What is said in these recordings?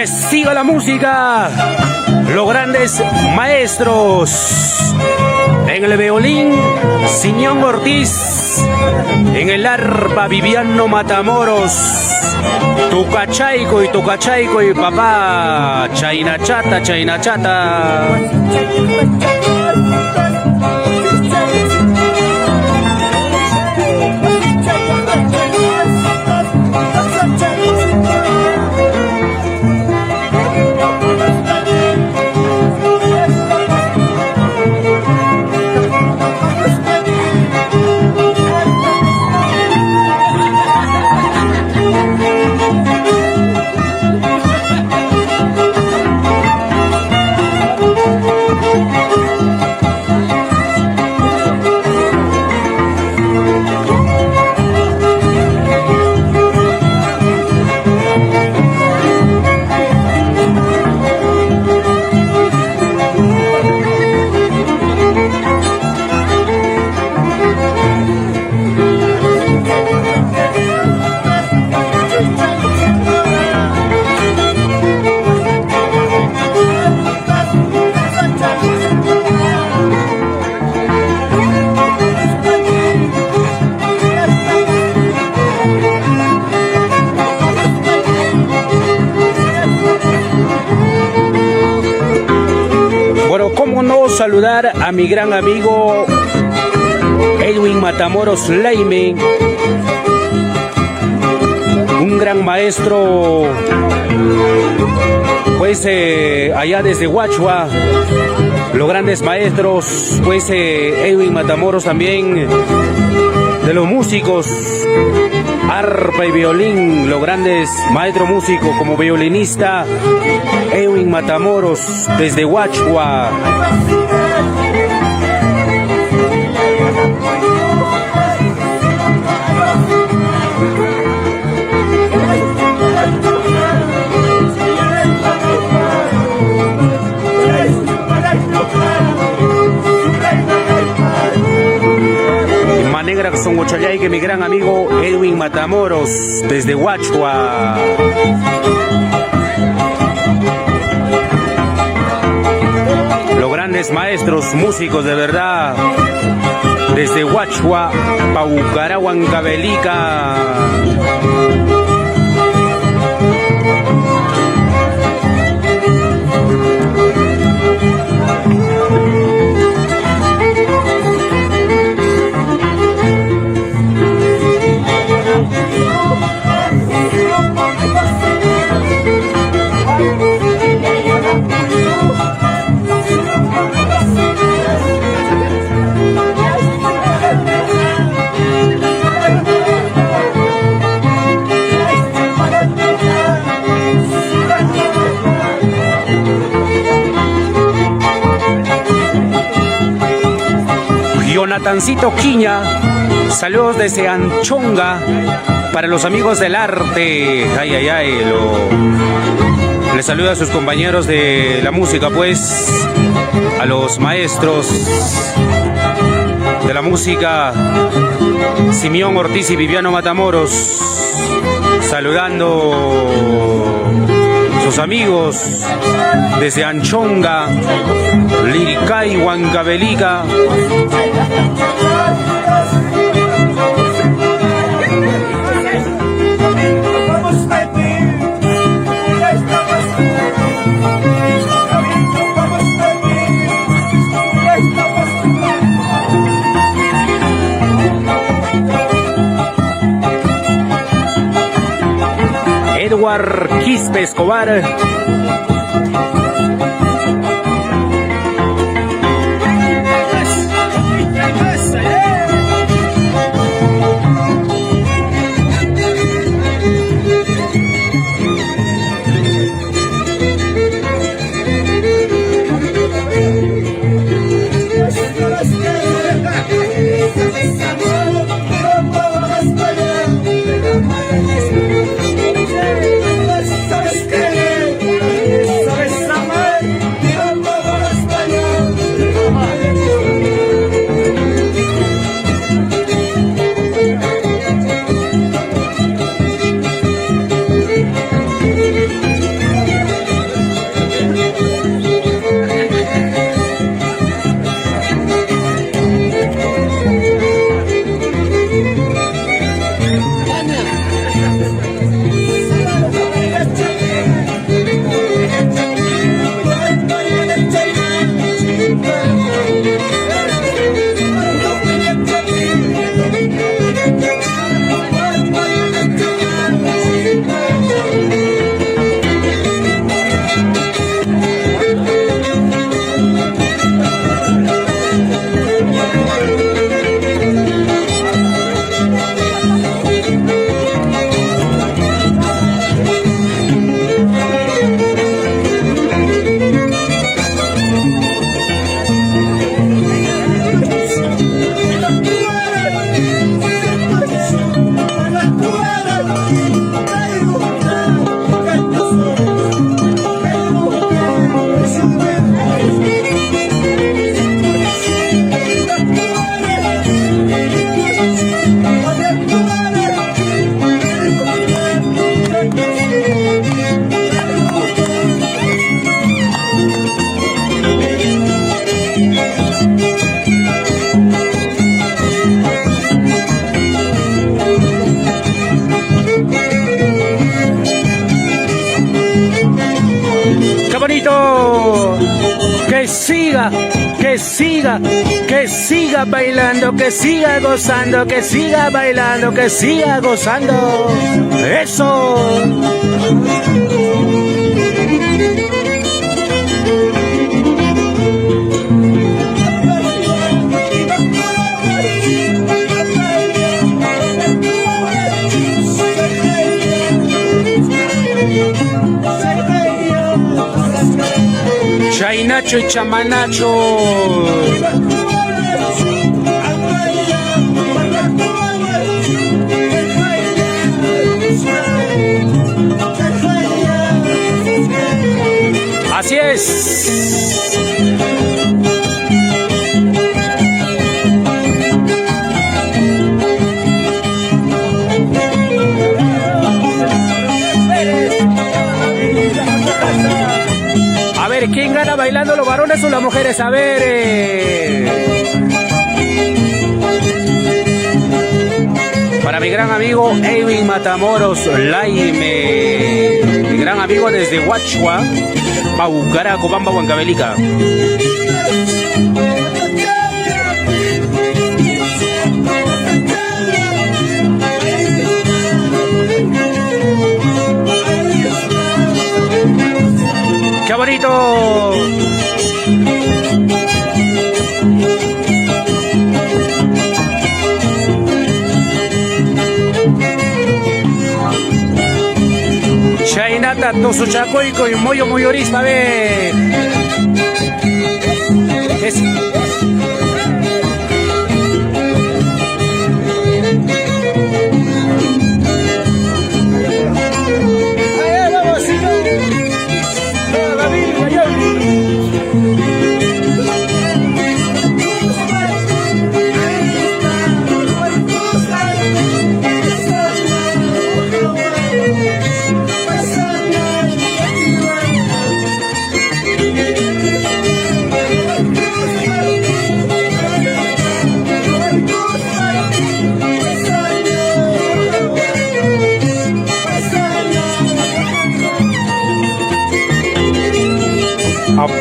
Que siga la música. Los grandes maestros. En el violín, Simeón Ortiz. En el arpa, Viviano Matamoros. Tu cachaico y papá. Chaina chata, chaina chata. Saludar a mi gran amigo Edwin Matamoros Leime, un gran maestro, pues allá desde Huachua, los grandes maestros, pues Edwin Matamoros también, de los músicos, arpa y violín, los grandes maestros músicos como violinista, Edwin Matamoros desde Huachua. Negra son Ochayay, que mi gran amigo Edwin Matamoros desde Huachua. Los grandes maestros músicos de verdad desde Huachua, Paucará, Huancavelica. Jonatancito Quiña, saludos desde Anchonga para los amigos del arte. Ay, ay, ay, les saluda a sus compañeros de la música, pues, a los maestros de la música, Simeón Ortiz y Viviano Matamoros, saludando sus amigos desde Anchonga, Liricay, Huancavelica. Edward Quispe Escobar. siga, que siga, que siga bailando, que siga gozando, que siga bailando, que siga gozando. Eso. Chainacho y chamanacho. Así es. A ver, ¿quién gana bailando, los varones o las mujeres? A ver. Para mi gran amigo Edwin Matamoros Laime, mi gran amigo desde Huachua, Paucara, Cobamba, Huancavelica. ¡Qué bonito! Chainata, Tosuchacoico y Moyo Moyorispa, ve.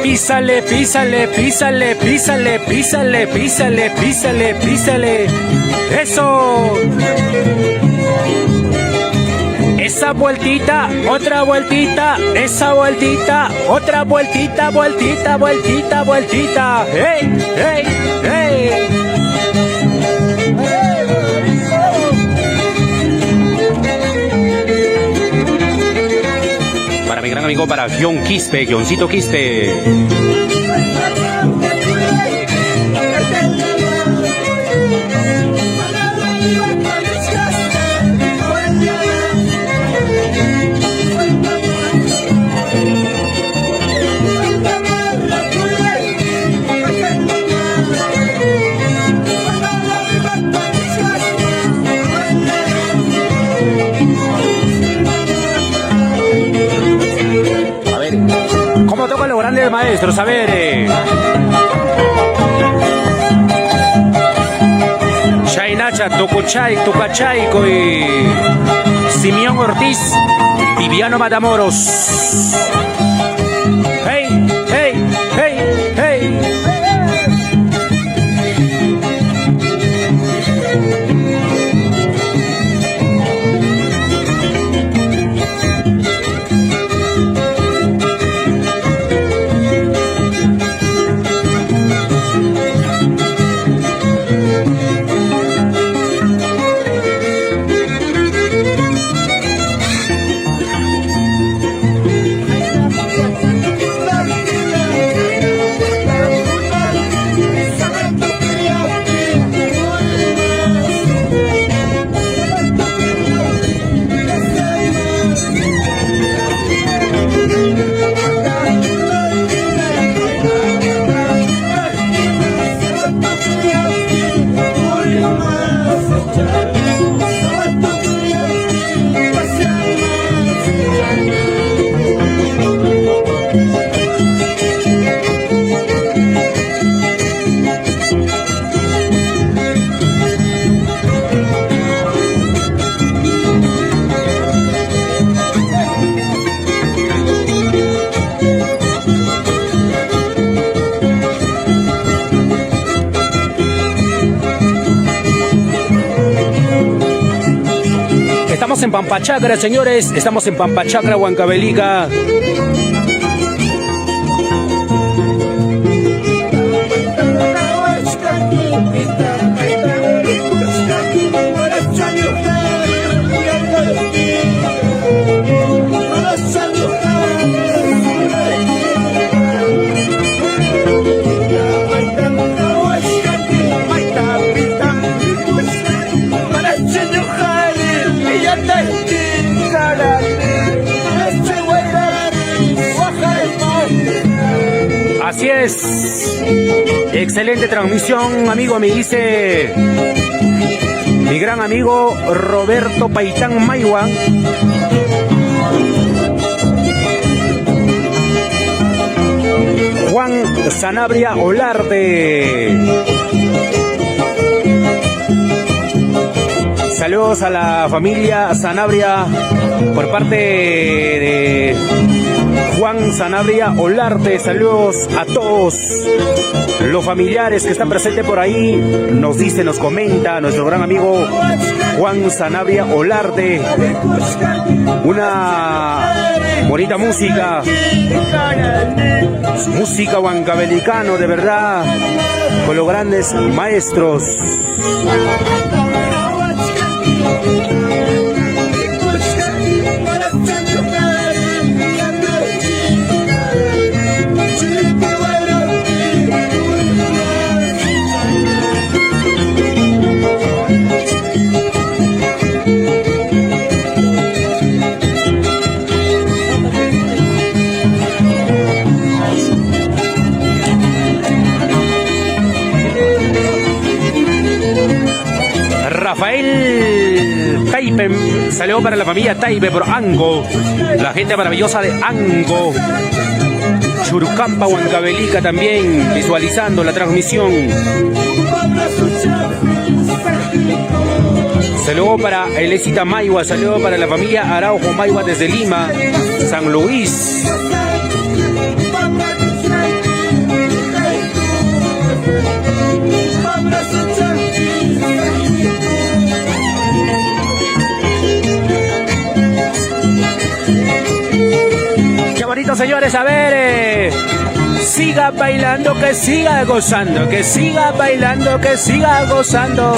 Písale, písale, písale, písale, písale, písale, písale, písale. Eso. Esa vueltita, otra vueltita, esa vueltita, otra vueltita, vueltita, vueltita, vueltita. ¡Hey, hey, hey! Para mi gran amigo, para Guión Quispe, Guioncito Quispe. ¿Cómo tocan los grandes maestros? A ver. Chainacha, Tocochay, Tocachaico y Simeón Ortiz, Viviano Matamoros. Hey, hey, hey, hey. Estamos en Pampachacra, señores. Estamos en Pampachacra, Huancavelica. Así es. Excelente transmisión, amigo. Me dice mi gran amigo Roberto Paitán Mayua. Juan Sanabria Olarte. Saludos a la familia Sanabria por parte de Juan Sanabria Olarte. Saludos a todos los familiares que están presentes por ahí. Nos dice, nos comenta nuestro gran amigo Juan Sanabria Olarte. Una bonita música. Música huancavelicano, de verdad, con los grandes maestros. Rafael Taipe, salió para la familia Taipe por Ango, la gente maravillosa de Ango, Churucampa, Huancavelica también, visualizando la transmisión. Saludo para Elecita Mayua, saludo para la familia Araujo Mayua desde Lima, San Luis. Qué bonito, señores, a ver, siga bailando, que siga gozando, que siga bailando, que siga gozando.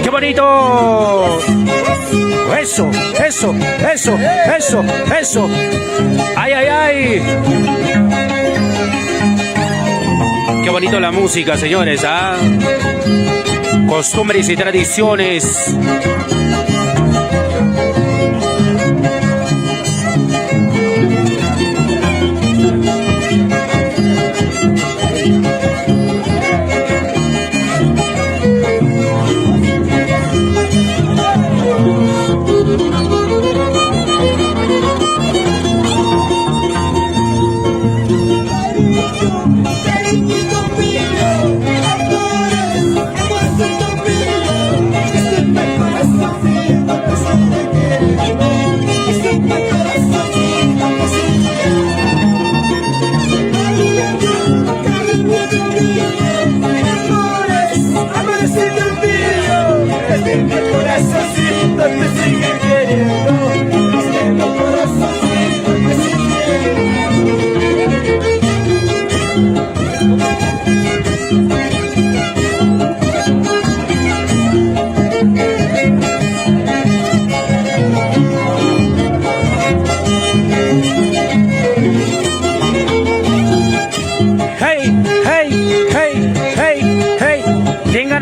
¡Qué bonito! Eso, eso, eso, eso, eso. ¡Ay, ay, ay! ¡Qué bonito la música, señores! ¿Ah? Costumbres y tradiciones.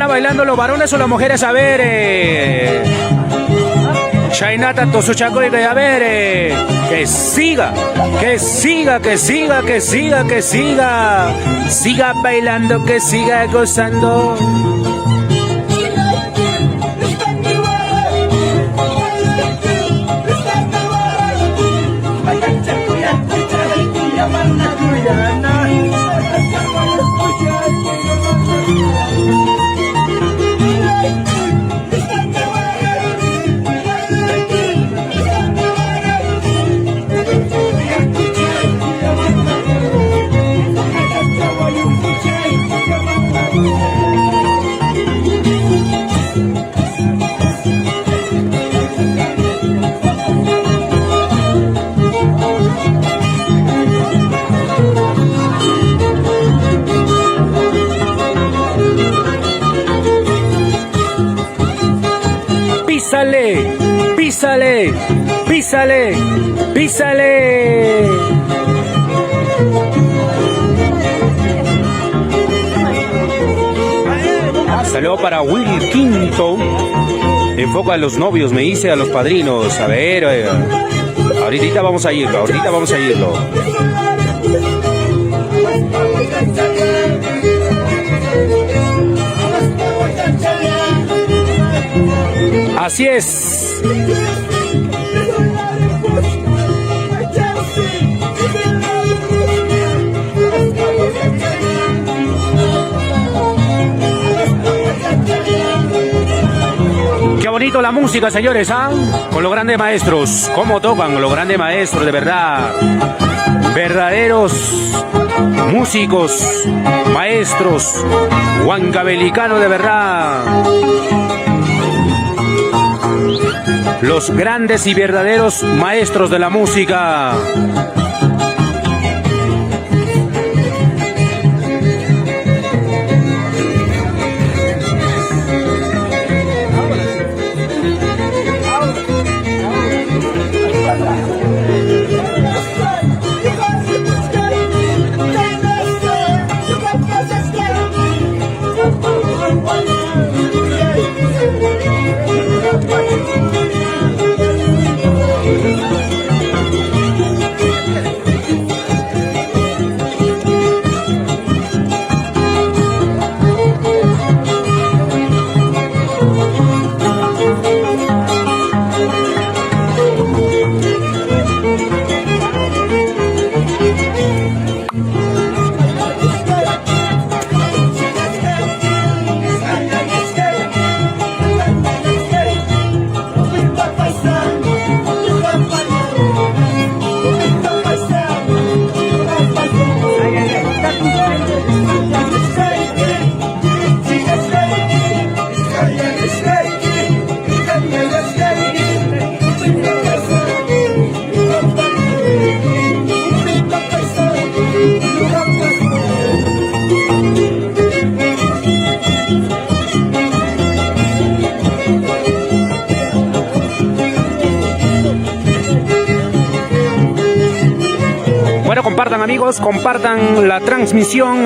Bailando los varones o las mujeres, a ver, Shainata Tosuchacoica, a ver, que siga, que siga, que siga, que siga, que siga, siga bailando, que siga gozando. písale, písale, písale, písale. Saludo para Will Quinto. Enfoca a los novios, me dice, a los padrinos. A ver, ahorita vamos a irlo, ahorita vamos a irlo. Así es. Qué bonito la música, señores, ¿ah? Con los grandes maestros. ¿Cómo tocan los grandes maestros, de verdad? Verdaderos músicos, maestros, huancabelicano de verdad. Los grandes y verdaderos maestros de la música. Compartan, amigos, compartan la transmisión.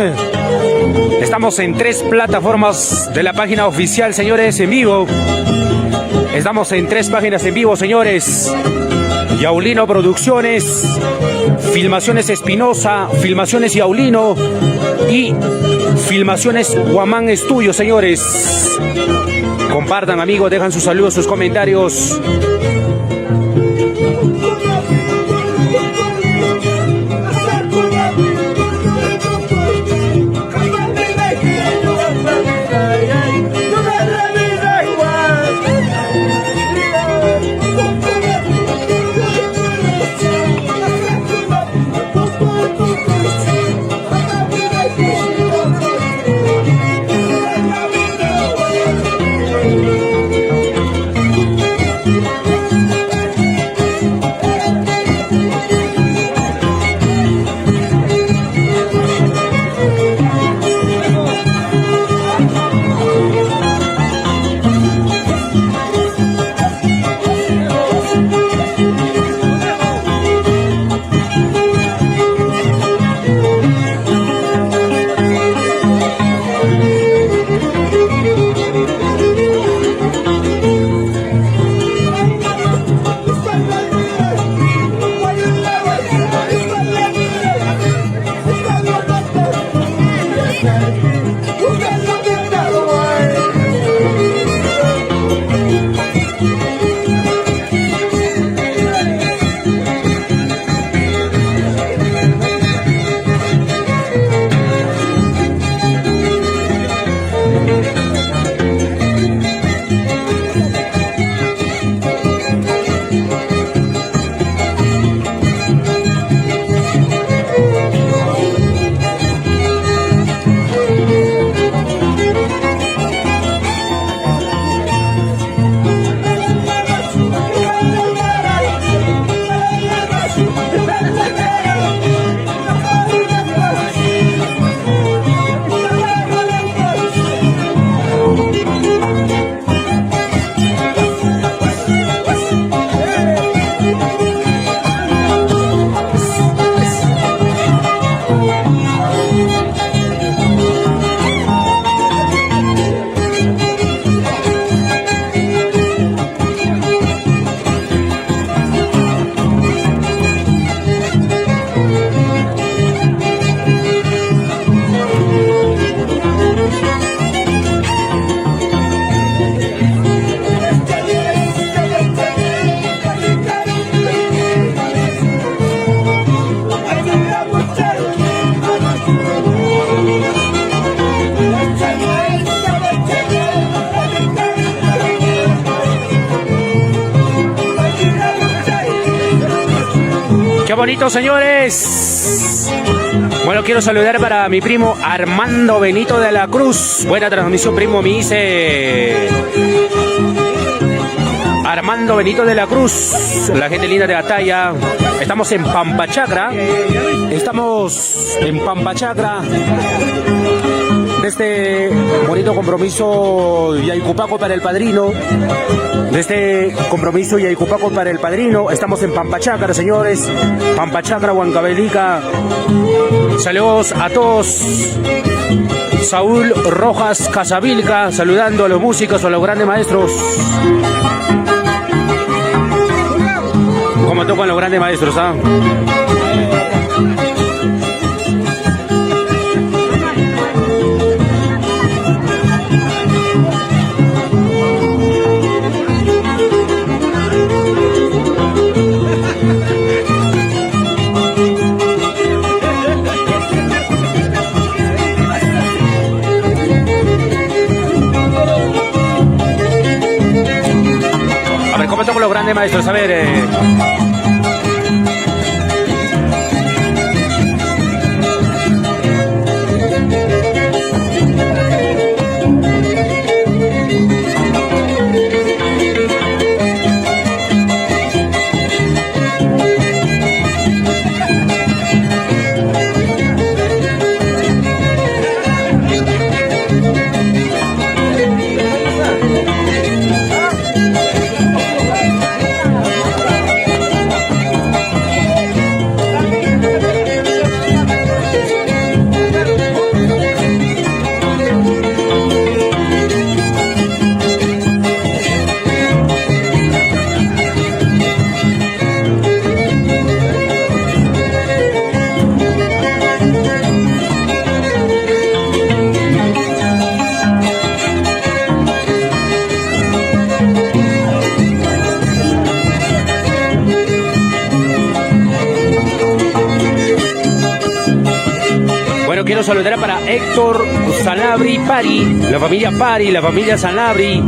Estamos en 3 plataformas de la página oficial, señores, en vivo. Estamos en 3 páginas en vivo, señores. Yaulino Producciones, Filmaciones Espinosa, Filmaciones Yaulino y Filmaciones Guamán Estudio, señores. Compartan, amigos, dejan sus saludos, sus comentarios. bonito, señores. Bueno, quiero saludar para mi primo Armando Benito de la Cruz. Buena transmisión, primo, me dice Armando Benito de la Cruz. La gente linda de la talla. Estamos en Pampachacra. Estamos en Pampachacra. De este bonito compromiso Yaycupaco para el padrino. De este compromiso Yaycupaco para el padrino. Estamos en Pampachacra, señores. Pampachacra, Huancavelica. Saludos a todos. Saúl Rojas Casavilca, saludando a los músicos, a los grandes maestros. Como tocan los grandes maestros, ¿ah? ¿Cómo tocan los grandes maestros? A ver. Quiero saludar para Héctor Sanabri Pari, la familia Sanabri.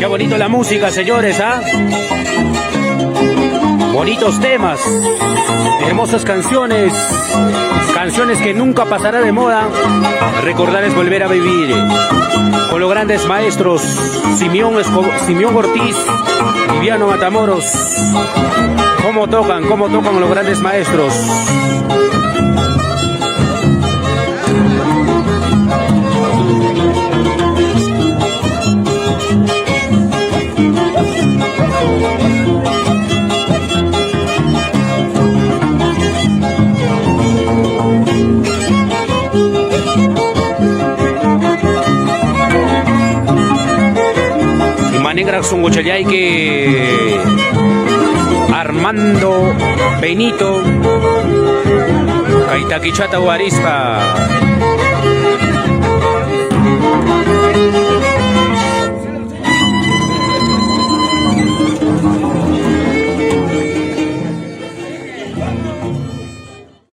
Bonito la música, señores, ¿ah? Bonitos temas, hermosas canciones, canciones que nunca pasará de moda. Recordar es volver a vivir. Con los grandes maestros Simeón Ortiz, Viviano Matamoros. ¿Cómo tocan los grandes maestros? Que Armando Benito Caitaquichata Huarispa.